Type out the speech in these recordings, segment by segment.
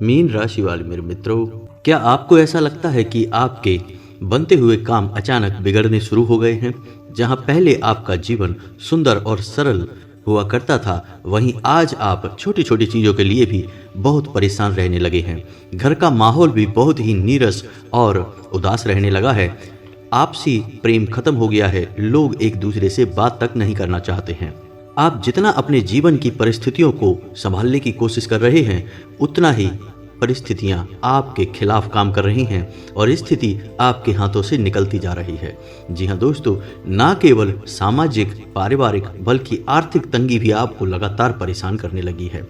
Mean राशि वाले मेरे मित्रों, क्या आपको ऐसा लगता है कि आपके बनते हुए काम अचानक बिगड़ने शुरू हो गए हैं? जहां पहले आपका जीवन सुंदर और सरल हुआ करता था, वहीं आज आप छोटी छोटी चीज़ों के लिए भी बहुत परेशान रहने लगे हैं। घर का माहौल भी बहुत ही नीरस और उदास रहने लगा है। आपसी प्रेम खत्म हो गया है। लोग एक दूसरे से बात तक नहीं करना चाहते हैं। आप जितना अपने जीवन की परिस्थितियों को संभालने की कोशिश कर रहे हैं, उतना ही परिस्थितियां आपके खिलाफ काम कर रही हैं और स्थिति आपके हाथों से निकलती जा रही है। जी हाँ दोस्तों, ना केवल सामाजिक पारिवारिक बल्कि आर्थिक तंगी भी आपको लगातार परेशान करने लगी है।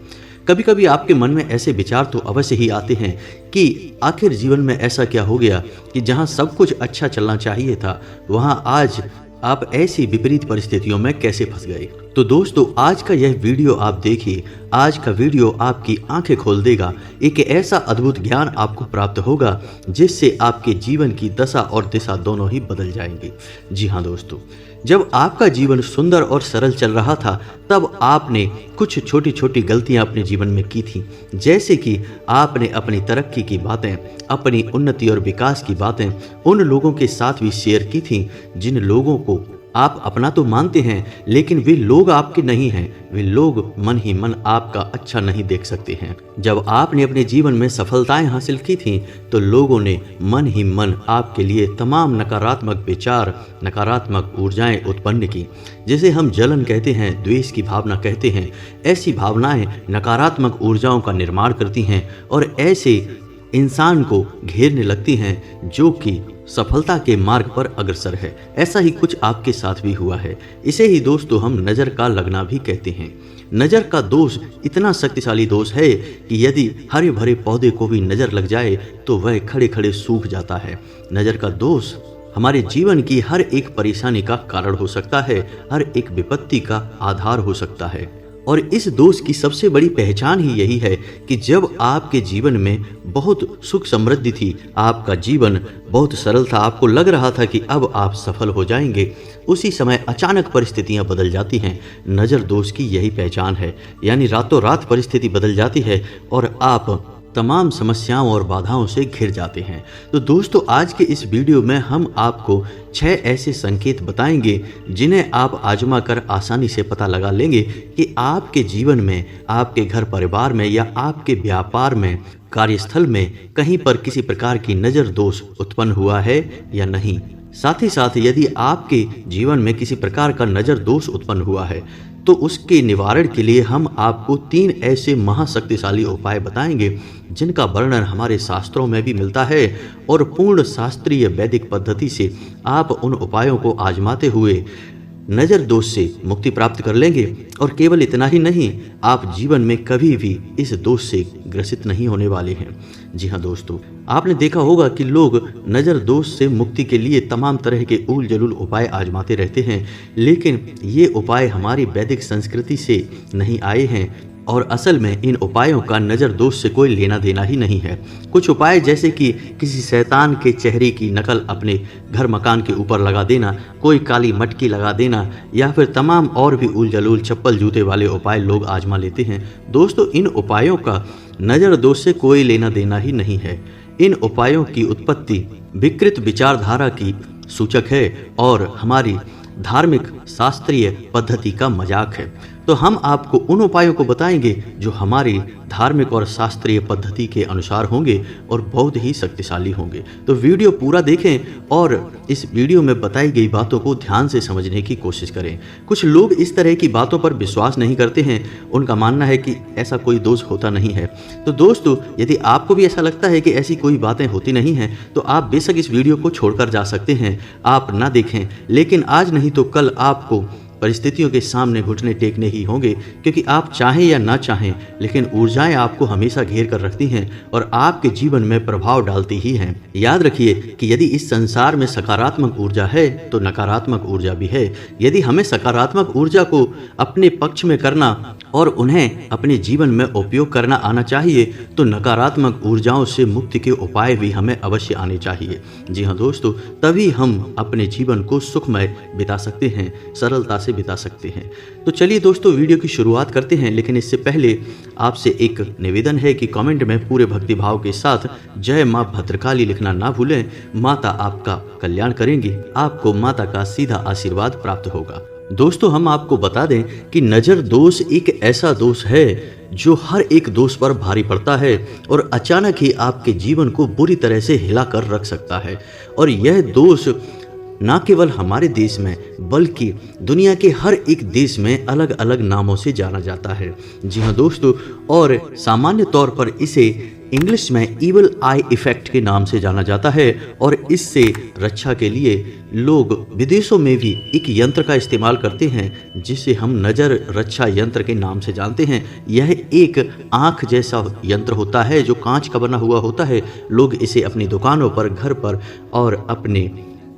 कभी कभी आपके मन में ऐसे विचार तो अवश्य ही आते हैं कि आखिर जीवन में ऐसा क्या हो गया कि जहां सब कुछ अच्छा चलना चाहिए था, वहां आज आप ऐसी विपरीत परिस्थितियों में कैसे फंस गए। तो दोस्तों, आज का यह वीडियो आप देखिए। आज का वीडियो आपकी आंखें खोल देगा। एक ऐसा अद्भुत ज्ञान आपको प्राप्त होगा जिससे आपके जीवन की दशा और दिशा दोनों ही बदल जाएंगे। जी हाँ दोस्तों, जब आपका जीवन सुंदर और सरल चल रहा था, तब आपने कुछ छोटी छोटी गलतियां अपने जीवन में की थी। जैसे कि आपने अपनी तरक्की की बातें, अपनी उन्नति और विकास की बातें उन लोगों के साथ भी शेयर की थी जिन लोगों को आप अपना तो मानते हैं, लेकिन वे लोग आपके नहीं हैं। वे लोग मन ही मन आपका अच्छा नहीं देख सकते हैं। जब आपने अपने जीवन में सफलताएं हासिल की थीं, तो लोगों ने मन ही मन आपके लिए तमाम नकारात्मक विचार, नकारात्मक ऊर्जाएं उत्पन्न की, जिसे हम जलन कहते हैं, द्वेष की भावना कहते हैं। ऐसी भावनाएं नकारात्मक ऊर्जाओं का निर्माण करती हैं और ऐसे इंसान को घेरने लगती हैं जो कि सफलता के मार्ग पर अग्रसर है। ऐसा ही कुछ आपके साथ भी हुआ है। इसे ही दोस्तों हम नज़र का लगना भी कहते हैं। नज़र का दोष इतना शक्तिशाली दोष है कि यदि हरे भरे पौधे को भी नज़र लग जाए तो वह खड़े खड़े सूख जाता है। नज़र का दोष हमारे जीवन की हर एक परेशानी का कारण हो सकता है, हर एक विपत्ति का आधार हो सकता है। और इस दोष की सबसे बड़ी पहचान ही यही है कि जब आपके जीवन में बहुत सुख समृद्धि थी, आपका जीवन बहुत सरल था, आपको लग रहा था कि अब आप सफल हो जाएंगे, उसी समय अचानक परिस्थितियां बदल जाती हैं। नज़र दोष की यही पहचान है, यानी रातों रात परिस्थिति बदल जाती है और आप तमाम समस्याओं और बाधाओं से घिर जाते हैं। तो दोस्तों, आज के इस वीडियो में हम आपको 6 ऐसे संकेत बताएंगे जिन्हें आप आजमा कर आसानी से पता लगा लेंगे कि आपके जीवन में, आपके घर परिवार में या आपके व्यापार में, कार्यस्थल में कहीं पर किसी प्रकार की नज़र दोष उत्पन्न हुआ है या नहीं। साथ ही साथ यदि आपके जीवन में किसी प्रकार का नज़र दोष उत्पन्न हुआ है तो उसके निवारण के लिए हम आपको 3 ऐसे महाशक्तिशाली उपाय बताएंगे जिनका वर्णन हमारे शास्त्रों में भी मिलता है और पूर्ण शास्त्रीय वैदिक पद्धति से आप उन उपायों को आजमाते हुए नज़र दोष से मुक्ति प्राप्त कर लेंगे। और केवल इतना ही नहीं, आप जीवन में कभी भी इस दोष से ग्रसित नहीं होने वाले हैं। जी हाँ दोस्तों, आपने देखा होगा कि लोग नज़र दोष से मुक्ति के लिए तमाम तरह के उल जलूल उपाय आजमाते रहते हैं, लेकिन ये उपाय हमारी वैदिक संस्कृति से नहीं आए हैं और असल में इन उपायों का नज़र दोष से कोई लेना देना ही नहीं है। कुछ उपाय जैसे कि किसी शैतान के चेहरे की नकल अपने घर मकान के ऊपर लगा देना, कोई काली मटकी लगा देना या फिर तमाम और भी उल जलूल चप्पल जूते वाले उपाय लोग आजमा लेते हैं। दोस्तों, इन उपायों का नज़र दोष से कोई लेना देना ही नहीं है। इन उपायों की उत्पत्ति विकृत विचारधारा की सूचक है और हमारी धार्मिक शास्त्रीय पद्धति का मजाक है। तो हम आपको उन उपायों को बताएंगे जो हमारी धार्मिक और शास्त्रीय पद्धति के अनुसार होंगे और बहुत ही शक्तिशाली होंगे। तो वीडियो पूरा देखें और इस वीडियो में बताई गई बातों को ध्यान से समझने की कोशिश करें। कुछ लोग इस तरह की बातों पर विश्वास नहीं करते हैं। उनका मानना है कि ऐसा कोई दोष होता नहीं है। तो दोस्तों, यदि आपको भी ऐसा लगता है कि ऐसी कोई बातें होती नहीं हैं, तो आप बेशक इस वीडियो को छोड़कर जा सकते हैं, आप ना देखें। लेकिन आज नहीं तो कल आपको परिस्थितियों के सामने घुटने टेकने ही होंगे, क्योंकि आप चाहें या ना चाहें, लेकिन ऊर्जाएं आपको हमेशा घेर कर रखती हैं और आपके जीवन में प्रभाव डालती ही हैं। याद रखिए कि यदि इस संसार में सकारात्मक ऊर्जा है तो नकारात्मक ऊर्जा भी है। यदि हमें सकारात्मक ऊर्जा को अपने पक्ष में करना और उन्हें अपने जीवन में उपयोग करना आना चाहिए, तो नकारात्मक ऊर्जाओं से मुक्ति के उपाय भी हमें अवश्य आने चाहिए। जी हाँ दोस्तों, तभी हम अपने जीवन को सुखमय बिता सकते हैं, सरलता से बिता सकते हैं। तो चलिए दोस्तों, वीडियो की शुरुआत करते हैं, लेकिन इससे पहले आपसे एक निवेदन है कि कमेंट में पूरे भक्तिभाव के साथ जय माँ भद्रकाली लिखना ना भूलें। माता आपका कल्याण करेंगी, आपको माता का सीधा आशीर्वाद प्राप्त होगा। दोस्तों, हम आपको बता दें कि नज़र दोष एक ऐसा दोष है जो हर एक दोस्त पर भारी पड़ता है और अचानक ही आपके जीवन को बुरी तरह से हिला कर रख सकता है। और यह दोष न केवल हमारे देश में बल्कि दुनिया के हर एक देश में अलग अलग नामों से जाना जाता है। जी हाँ दोस्तों, और सामान्य तौर पर इसे इंग्लिश में इविल आई इफेक्ट के नाम से जाना जाता है। और इससे रक्षा के लिए लोग विदेशों में भी एक यंत्र का इस्तेमाल करते हैं जिसे हम नज़र रक्षा यंत्र के नाम से जानते हैं। यह एक आँख जैसा यंत्र होता है जो कांच का बना हुआ होता है। लोग इसे अपनी दुकानों पर, घर पर और अपने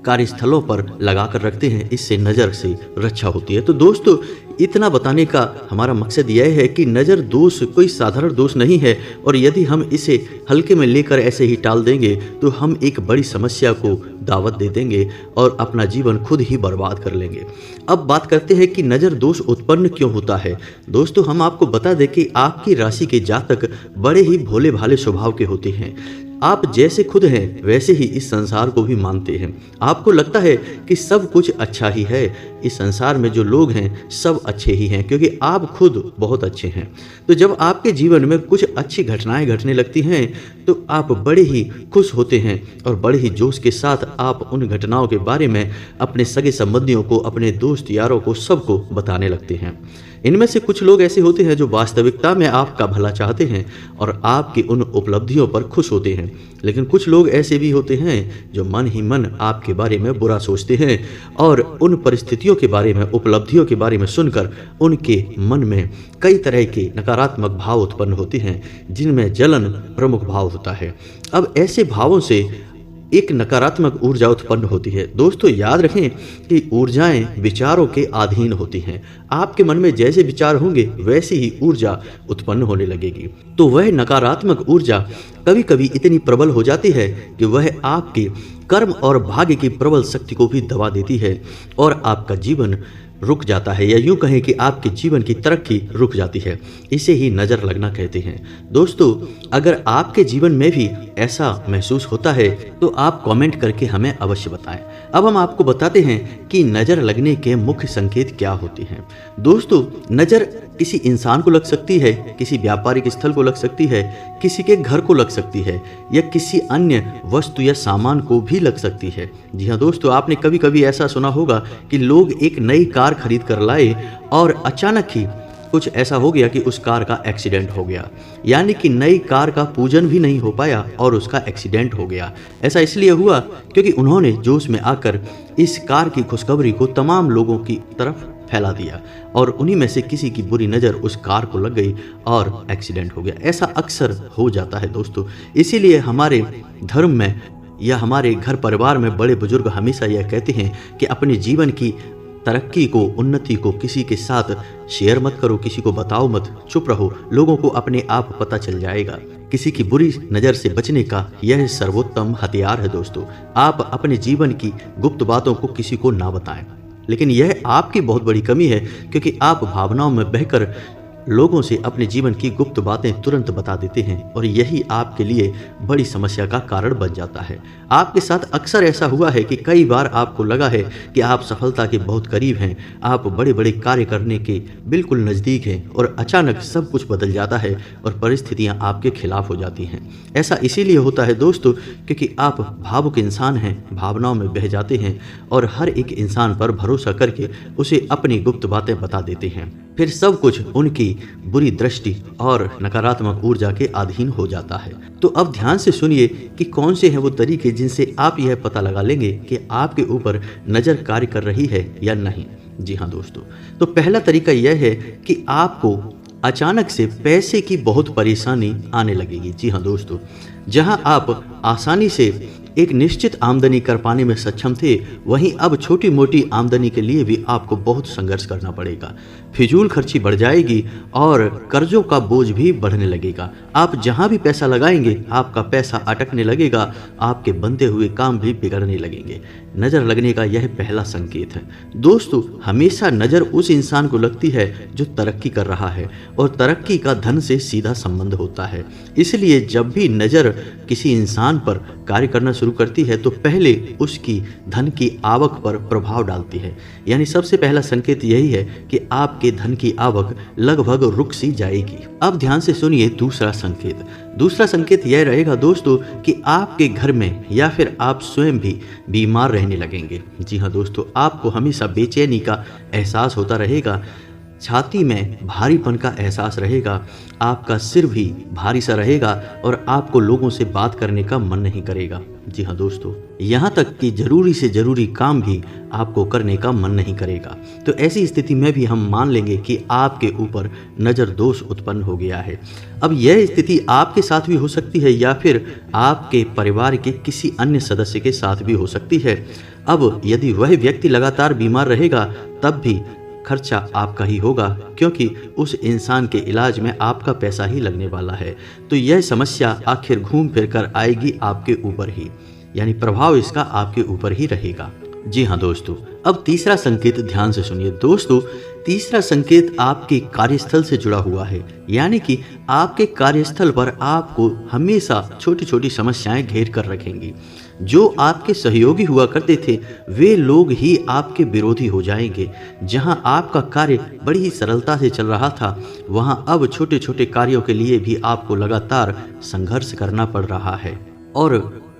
कार्यस्थलों पर लगा कर रखते हैं, इससे नज़र से रक्षा होती है। तो दोस्तों, इतना बताने का हमारा मकसद यह है कि नज़र दोष कोई साधारण दोष नहीं है, और यदि हम इसे हल्के में लेकर ऐसे ही टाल देंगे तो हम एक बड़ी समस्या को दावत दे देंगे और अपना जीवन खुद ही बर्बाद कर लेंगे। अब बात करते हैं कि नज़र दोष उत्पन्न क्यों होता है। दोस्तों, हम आपको बता दें कि आपकी राशि के जातक बड़े ही भोले भाले स्वभाव के होते हैं। आप जैसे खुद हैं वैसे ही इस संसार को भी मानते हैं। आपको लगता है कि सब कुछ अच्छा ही है, इस संसार में जो लोग हैं सब अच्छे ही हैं क्योंकि आप खुद बहुत अच्छे हैं। तो जब आपके जीवन में कुछ अच्छी घटनाएं घटने लगती हैं तो आप बड़े ही खुश होते हैं और बड़े ही जोश के साथ आप उन घटनाओं के बारे में अपने सगे संबंधियों को, अपने दोस्त यारों को, सबको बताने लगते हैं। इनमें से कुछ लोग ऐसे होते हैं जो वास्तविकता में आपका भला चाहते हैं और आपकी उन उपलब्धियों पर खुश होते हैं, लेकिन कुछ लोग ऐसे भी होते हैं जो मन ही मन आपके बारे में बुरा सोचते हैं और उन परिस्थितियों के बारे में, उपलब्धियों के बारे में सुनकर उनके मन में कई तरह के नकारात्मक भाव उत्पन्न होते हैं जिनमें जलन प्रमुख भाव होता है। अब ऐसे भावों से एक नकारात्मक ऊर्जा उत्पन्न होती है। दोस्तों, याद रखें कि ऊर्जाएं विचारों के अधीन होती हैं। आपके मन में जैसे विचार होंगे वैसी ही ऊर्जा उत्पन्न होने लगेगी। तो वह नकारात्मक ऊर्जा कभी कभी इतनी प्रबल हो जाती है कि वह आपके कर्म और भाग्य की प्रबल शक्ति को भी दबा देती है और आपका जीवन रुक जाता है, या यूं कहें कि आपके जीवन की तरक्की रुक जाती है। इसे ही नज़र लगना कहते हैं। दोस्तों, अगर आपके जीवन में भी ऐसा महसूस होता है तो आप कमेंट करके हमें अवश्य बताएं। अब हम आपको बताते हैं कि नज़र लगने के मुख्य संकेत क्या होते हैं। दोस्तों, नज़र किसी इंसान को लग सकती है, किसी व्यापारिक स्थल को लग सकती है, किसी के घर को लग सकती है, या किसी अन्य वस्तु या सामान को भी लग सकती है। जी हाँ दोस्तों, आपने कभी कभी ऐसा सुना होगा कि लोग एक नई कार खरीद कर लाए और अचानक ही कुछ ऐसा हो गया कि उस कार का एक्सीडेंट हो गया, यानी कि नई कार का पूजन भी नहीं हो पाया और उसका एक्सीडेंट हो गया। ऐसा इसलिए हुआ क्योंकि उन्होंने जोश में आकर इस कार की खुशखबरी को तमाम लोगों की तरफ फैला दिया और उन्हीं में से किसी की बुरी नज़र उस कार को लग गई और एक्सीडेंट हो गया। ऐसा अक्सर हो जाता है दोस्तों। इसीलिए हमारे धर्म में या हमारे घर परिवार में बड़े बुजुर्ग हमेशा यह कहते हैं कि अपने जीवन की तरक्की को, उन्नति को किसी के साथ शेयर मत करो, किसी को बताओ मत, चुप रहो, लोगों को अपने आप पता चल जाएगा। किसी की बुरी नज़र से बचने का यह सर्वोत्तम हथियार है दोस्तों। आप अपने जीवन की गुप्त बातों को किसी को ना बताएं, लेकिन यह आपकी बहुत बड़ी कमी है क्योंकि आप भावनाओं में बहकर लोगों से अपने जीवन की गुप्त बातें तुरंत बता देते हैं और यही आपके लिए बड़ी समस्या का कारण बन जाता है। आपके साथ अक्सर ऐसा हुआ है कि कई बार आपको लगा है कि आप सफलता के बहुत करीब हैं, आप बड़े बड़े कार्य करने के बिल्कुल नज़दीक हैं और अचानक सब कुछ बदल जाता है और परिस्थितियां आपके खिलाफ हो जाती हैं। ऐसा इसीलिए होता है दोस्तों क्योंकि आप भावुक इंसान हैं, भावनाओं में बह जाते हैं और हर एक इंसान पर भरोसा करके उसे अपनी गुप्त बातें बता देते हैं। फिर सब कुछ उनकी बुरी दृष्टि और नकारात्मक ऊर्जा के अधीन हो जाता है। तो अब ध्यान से सुनिए कि कौन से हैं वो तरीके जिनसे आप यह पता लगा लेंगे कि आपके ऊपर नज़र कार्य कर रही है या नहीं। जी हाँ दोस्तों, तो पहला तरीका यह है कि आपको अचानक से पैसे की बहुत परेशानी आने लगेगी। जी हाँ दोस्तों, जहाँ आप आसानी से एक निश्चित आमदनी कर पाने में सक्षम थे, वहीं अब छोटी मोटी आमदनी के लिए भी आपको बहुत संघर्ष करना पड़ेगा। फिजूल खर्ची बढ़ जाएगी और कर्जों का बोझ भी बढ़ने लगेगा। आप जहां भी पैसा लगाएंगे आपका पैसा अटकने लगेगा, आपके बनते हुए काम भी बिगड़ने लगेंगे। नज़र लगने का यह पहला संकेत है। दोस्तों, हमेशा नज़र उस इंसान को लगती है जो तरक्की कर रहा है, और तरक्की का धन से सीधा संबंध होता है। इसलिए जब भी नज़र किसी इंसान पर कार्य करना शुरू करती है तो पहले उसकी धन की आवक पर प्रभाव डालती है। यानी सबसे पहला संकेत यही है कि आपके धन की आवक लगभग रुक सी जाएगी। अब ध्यान से सुनिए दूसरा संकेत। दूसरा संकेत यह रहेगा दोस्तों कि आपके घर में या फिर आप स्वयं भी बीमार रहने लगेंगे। जी हाँ दोस्तों, आपको हमेशा बेचैनी का एहसास होता रहेगा, छाती में भारीपन का एहसास रहेगा, आपका सिर भी भारी सा रहेगा और आपको लोगों से बात करने का मन नहीं करेगा। जी हाँ दोस्तों, यहाँ तक कि जरूरी से जरूरी काम भी आपको करने का मन नहीं करेगा। तो ऐसी स्थिति में भी हम मान लेंगे कि आपके ऊपर नज़र दोष उत्पन्न हो गया है। अब यह स्थिति आपके साथ भी हो सकती है या फिर आपके परिवार के किसी अन्य सदस्य के साथ भी हो सकती है। अब यदि वह व्यक्ति लगातार बीमार रहेगा तब भी खर्चा आपका ही होगा, क्योंकि उस इंसान के इलाज में आपका पैसा ही लगने वाला है। तो यह समस्या आखिर घूम फिर कर आएगी आपके ऊपर ही, यानी प्रभाव इसका आपके ऊपर ही रहेगा। जी हाँ दोस्तों, अब तीसरा संकेत ध्यान से सुनिए। दोस्तों, तीसरा संकेत आपके कार्यस्थल से जुड़ा हुआ है, यानी कि आपके कार्यस्थल पर आपको हमेशा छोटी छोटी समस्याएं घेर कर रखेंगी। जो आपके सहयोगी हुआ करते थे वे लोग ही आपके विरोधी हो जाएंगे। जहां आपका कार्य बड़ी ही सरलता से चल रहा था, वहां अब छोटे छोटे कार्यों के लिए भी आपको लगातार संघर्ष करना पड़ रहा है, और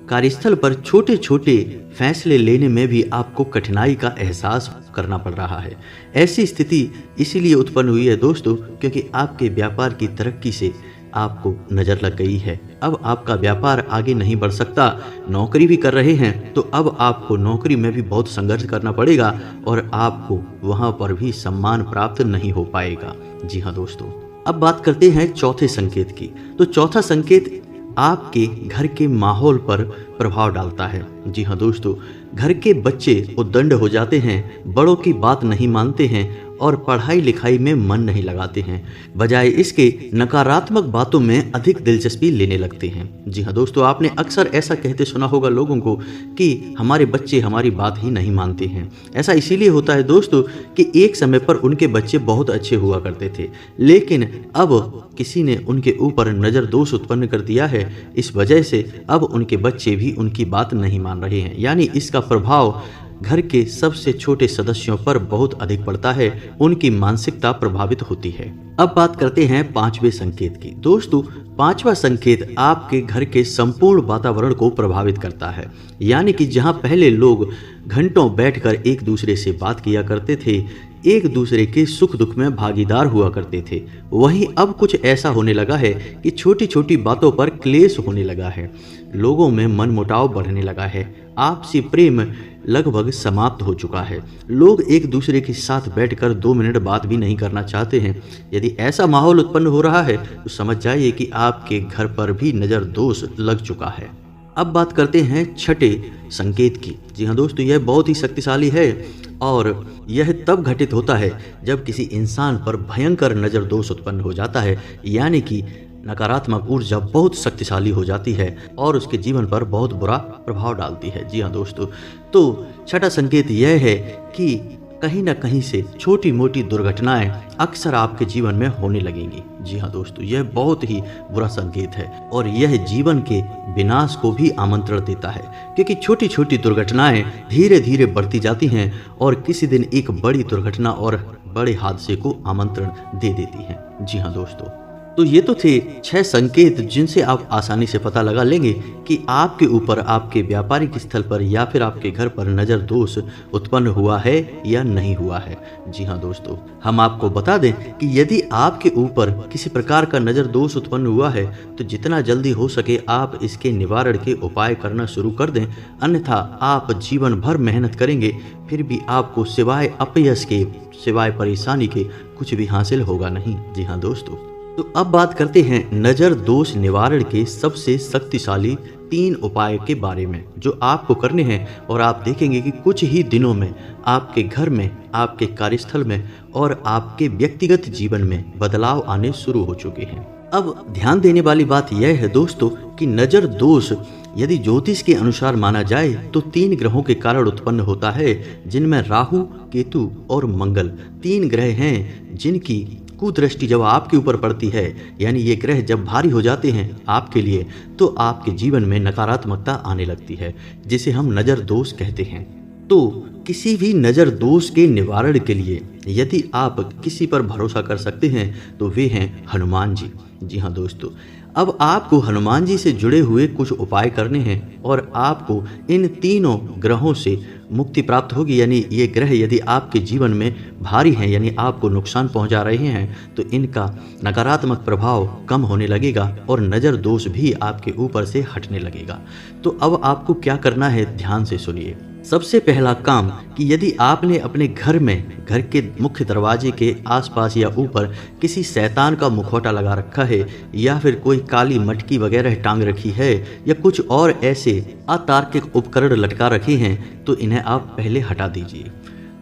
कार्यस्थल पर छोटे छोटे फैसले लेने में भी आपको कठिनाई का एहसास करना पड़ रहा है। ऐसी स्थिति इसीलिए उत्पन्न हुई है दोस्तों, क्योंकि आपके व्यापार की तरक्की से आपको नज़र लग गई है। अब आपका व्यापार आगे नहीं बढ़ सकता। नौकरी भी कर रहे हैं तो अब आपको नौकरी में भी बहुत संघर्ष करना पड़ेगा और आपको वहां पर भी सम्मान प्राप्त नहीं हो पाएगा। जी हाँ दोस्तों, अब बात करते हैं चौथे संकेत की। तो चौथा संकेत आपके घर के माहौल पर प्रभाव डालता है। जी हाँ दोस्तों, घर के बच्चे उद्दंड हो जाते हैं, बड़ों की बात नहीं मानते हैं और पढ़ाई लिखाई में मन नहीं लगाते हैं, बजाय इसके नकारात्मक बातों में अधिक दिलचस्पी लेने लगते हैं। जी हाँ दोस्तों, आपने अक्सर ऐसा कहते सुना होगा लोगों को कि हमारे बच्चे हमारी बात ही नहीं मानते हैं। ऐसा इसीलिए होता है दोस्तों कि एक समय पर उनके बच्चे बहुत अच्छे हुआ करते थे, लेकिन अब किसी ने उनके ऊपर नज़र दोष उत्पन्न कर दिया है। इस वजह से अब उनके बच्चे भी उनकी बात नहीं मान रहे हैं, यानी इसका प्रभाव घर के सबसे छोटे सदस्यों पर बहुत अधिक पड़ता है, उनकी मानसिकता प्रभावित होती है। अब बात करते हैं पांचवें संकेत की। दोस्तों, पांचवा संकेत आपके घर के संपूर्ण वातावरण को प्रभावित करता है, यानी कि जहां पहले लोग घंटों बैठकर एक दूसरे से बात किया करते थे, एक दूसरे के सुख दुख में भागीदार हुआ करते थे, वहीं अब कुछ ऐसा होने लगा है कि छोटी छोटी बातों पर क्लेश होने लगा है, लोगों में मनमुटाव बढ़ने लगा है, आपसी प्रेम लगभग समाप्त हो चुका है। लोग एक दूसरे के साथ बैठकर 2 मिनट बात भी नहीं करना चाहते हैं। यदि ऐसा माहौल उत्पन्न हो रहा है तो समझ जाइए कि आपके घर पर भी नज़र दोष लग चुका है। अब बात करते हैं छठे संकेत की। जी हाँ दोस्तों, यह बहुत ही शक्तिशाली है और यह तब घटित होता है जब किसी इंसान पर भयंकर नज़र दोष उत्पन्न हो जाता है, यानी कि नकारात्मक ऊर्जा बहुत शक्तिशाली हो जाती है और उसके जीवन पर बहुत बुरा प्रभाव डालती है। जी हाँ दोस्तों, तो छठा संकेत यह है कि कहीं ना कहीं से छोटी मोटी दुर्घटनाएं अक्सर आपके जीवन में होने लगेंगी। जी हाँ दोस्तों, यह बहुत ही बुरा संकेत है और यह जीवन के विनाश को भी आमंत्रण देता है, क्योंकि छोटी छोटी दुर्घटनाएं धीरे धीरे बढ़ती जाती हैं और किसी दिन एक बड़ी दुर्घटना और बड़े हादसे को आमंत्रण दे देती हैं। जी हाँ दोस्तों, तो ये तो थे 6 संकेत जिनसे आप आसानी से पता लगा लेंगे कि आपके ऊपर आपके व्यापारिक स्थल पर या फिर आपके घर पर नज़र दोष उत्पन्न हुआ है या नहीं हुआ है। जी हाँ दोस्तों, हम आपको बता दें कि यदि आपके ऊपर किसी प्रकार का नज़र दोष उत्पन्न हुआ है तो जितना जल्दी हो सके आप इसके निवारण के उपाय करना शुरू कर दें, अन्यथा आप जीवन भर मेहनत करेंगे फिर भी आपको सिवाय अपयश के, सिवाय परेशानी के कुछ भी हासिल होगा नहीं। जी हाँ दोस्तों, तो अब बात करते हैं नज़र दोष निवारण के सबसे शक्तिशाली 3 उपाय के बारे में जो आपको करने हैं, और आप देखेंगे कि कुछ ही दिनों में आपके घर में, आपके कार्यस्थल में और आपके व्यक्तिगत जीवन में बदलाव आने शुरू हो चुके हैं। अब ध्यान देने वाली बात यह है दोस्तों कि नज़र दोष यदि ज्योतिष के अनुसार माना जाए तो 3 ग्रहों के कारण उत्पन्न होता है, जिनमें राहु, केतु और मंगल 3 ग्रह हैं जिनकी कुदृष्टि जब आपके ऊपर पड़ती है, यानी ये ग्रह जब भारी हो जाते हैं आपके लिए, तो आपके जीवन में नकारात्मकता आने लगती है, जिसे हम नज़र दोष कहते हैं। तो किसी भी नज़र दोष के निवारण के लिए यदि आप किसी पर भरोसा कर सकते हैं तो वे हैं हनुमान जी। जी हाँ दोस्तों, अब आपको हनुमान जी से जुड़े हुए कुछ उपाय करने हैं और आपको इन तीनों ग्रहों से मुक्ति प्राप्त होगी। यानी ये ग्रह यदि आपके जीवन में भारी हैं, यानी आपको नुकसान पहुंचा रहे हैं, तो इनका नकारात्मक प्रभाव कम होने लगेगा और नज़र दोष भी आपके ऊपर से हटने लगेगा। तो अब आपको क्या करना है, ध्यान से सुनिए। सबसे पहला काम कि यदि आपने अपने घर में, घर के मुख्य दरवाजे के आसपास या ऊपर किसी शैतान का मुखौटा लगा रखा है, या फिर कोई काली मटकी वगैरह टांग रखी है, या कुछ और ऐसे अतार्किक उपकरण लटका रखे हैं, तो इन्हें आप पहले हटा दीजिए।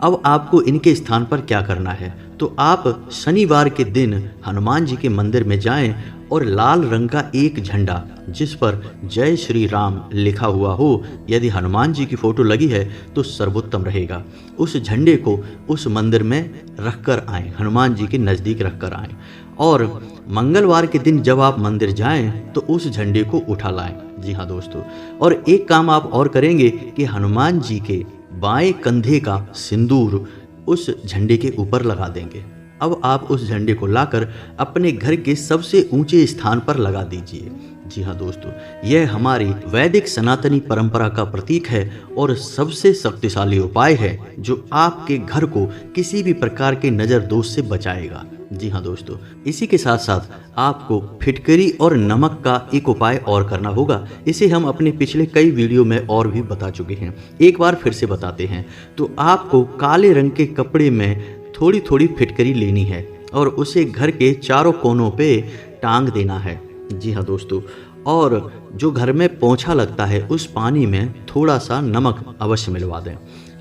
अब आपको इनके स्थान पर क्या करना है, तो आप शनिवार के दिन हनुमान जी के मंदिर में जाएं और लाल रंग का एक झंडा जिस पर जय श्री राम लिखा हुआ हो, यदि हनुमान जी की फोटो लगी है तो सर्वोत्तम रहेगा, उस झंडे को उस मंदिर में रखकर आएं, हनुमान जी के नज़दीक रखकर आएं। और मंगलवार के दिन जब आप मंदिर जाएं तो उस झंडे को उठा लाएं। जी हाँ दोस्तों, और एक काम आप और करेंगे कि हनुमान जी के बाएं कंधे का सिंदूर उस झंडे के ऊपर लगा देंगे। अब आप उस झंडे को लाकर अपने घर के सबसे ऊंचे स्थान पर लगा दीजिए। जी हाँ दोस्तों, यह हमारी वैदिक सनातनी परंपरा का प्रतीक है और सबसे शक्तिशाली उपाय है जो आपके घर को किसी भी प्रकार के नज़र दोष से बचाएगा। जी हाँ दोस्तों, इसी के साथ साथ आपको फिटकरी और नमक का एक उपाय और करना होगा। इसे हम अपने पिछले कई वीडियो में और भी बता चुके हैं, एक बार फिर से बताते हैं। तो आपको काले रंग के कपड़े में थोड़ी थोड़ी फिटकरी लेनी है और उसे घर के चारों कोनों पे टांग देना है। जी हाँ दोस्तों, और जो घर में पोंछा लगता है उस पानी में थोड़ा सा नमक अवश्य मिलवा दें।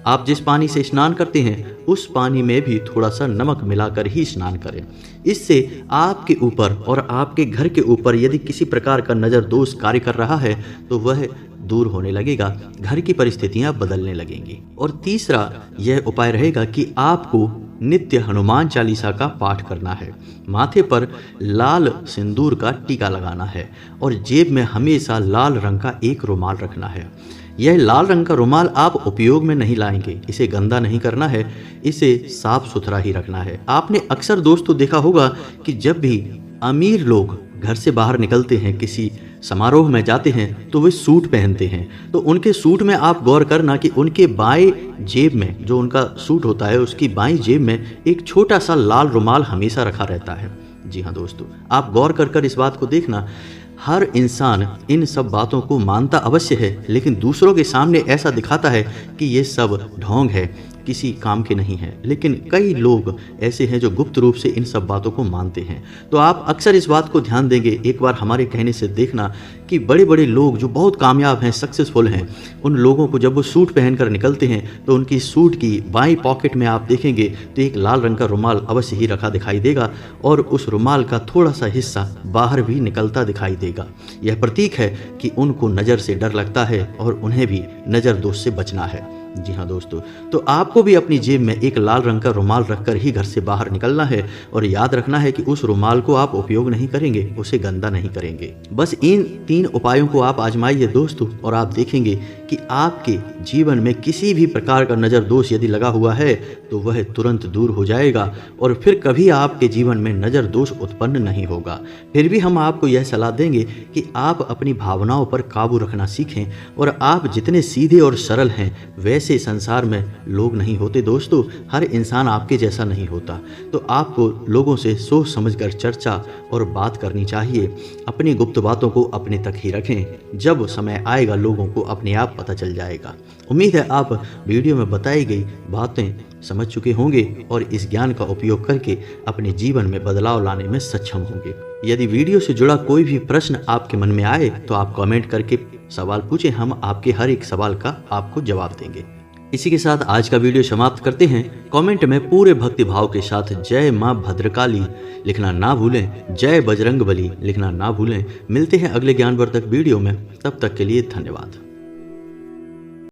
आप जिस पानी से स्नान करते हैं उस पानी में भी थोड़ा सा नमक मिलाकर ही स्नान करें। इससे आपके ऊपर और आपके घर के ऊपर यदि किसी प्रकार का नज़र दोष कार्य कर रहा है तो वह दूर होने लगेगा, घर की परिस्थितियां बदलने लगेंगी। और तीसरा यह उपाय रहेगा कि आपको नित्य हनुमान चालीसा का पाठ करना है, माथे पर लाल सिंदूर का टीका लगाना है और जेब में हमेशा लाल रंग का एक रुमाल रखना है। यह लाल रंग का रुमाल आप उपयोग में नहीं लाएंगे, इसे गंदा नहीं करना है, इसे साफ सुथरा ही रखना है। आपने अक्सर दोस्तों देखा होगा कि जब भी अमीर लोग घर से बाहर निकलते हैं, किसी समारोह में जाते हैं, तो वे सूट पहनते हैं। तो उनके सूट में आप गौर करना कि उनके बाएं जेब में, जो उनका सूट होता है उसकी बाएं जेब में एक छोटा सा लाल रुमाल हमेशा रखा रहता है। जी हाँ दोस्तों, आप गौर कर इस बात को देखना। हर इंसान इन सब बातों को मानता अवश्य है, लेकिन दूसरों के सामने ऐसा दिखाता है कि ये सब ढोंग है, किसी काम के नहीं है। लेकिन कई लोग ऐसे हैं जो गुप्त रूप से इन सब बातों को मानते हैं। तो आप अक्सर इस बात को ध्यान देंगे, एक बार हमारे कहने से देखना कि बड़े बड़े लोग जो बहुत कामयाब हैं, सक्सेसफुल हैं, उन लोगों को जब वो सूट पहनकर निकलते हैं तो उनकी सूट की बाईं पॉकेट में आप देखेंगे तो एक लाल रंग का रुमाल अवश्य ही रखा दिखाई देगा और उस रुमाल का थोड़ा सा हिस्सा बाहर भी निकलता दिखाई देगा। यह प्रतीक है कि उनको नज़र से डर लगता है और उन्हें भी नज़र दोष से बचना है। जी हाँ दोस्तों, तो आपको भी अपनी जेब में एक लाल रंग का रुमाल रखकर ही घर से बाहर निकलना है और याद रखना है कि उस रुमाल को आप उपयोग नहीं करेंगे, उसे गंदा नहीं करेंगे। बस इन 3 उपायों को आप आजमाइए दोस्तों और आप देखेंगे कि आपके जीवन में किसी भी प्रकार का नज़र दोष यदि लगा हुआ है तो वह तुरंत दूर हो जाएगा और फिर कभी आपके जीवन में नज़र दोष उत्पन्न नहीं होगा। फिर भी हम आपको यह सलाह देंगे कि आप अपनी भावनाओं पर काबू रखना सीखें और आप जितने सीधे और सरल हैं वैसे ऐसे संसार में लोग नहीं होते दोस्तों, हर इंसान आपके जैसा नहीं होता। तो आपको लोगों से सोच समझकर चर्चा और बात करनी चाहिए। अपनी गुप्त बातों को अपने तक ही रखें, जब समय आएगा लोगों को अपने आप पता चल जाएगा। उम्मीद है आप वीडियो में बताई गई बातें समझ चुके होंगे और इस ज्ञान का उपयोग करके अपने जीवन में बदलाव लाने में सक्षम होंगे। यदि वीडियो से जुड़ा कोई भी प्रश्न आपके मन में आए तो आप कमेंट करके सवाल पूछें, हम आपके हर एक सवाल का आपको जवाब देंगे। इसी के साथ आज का वीडियो समाप्त करते हैं। कमेंट में पूरे भक्ति भाव के साथ जय मां भद्रकाली लिखना ना भूलें, जय बजरंगबली लिखना ना भूलें। मिलते हैं अगले ज्ञानवर्धक वीडियो में, तब तक के लिए धन्यवाद।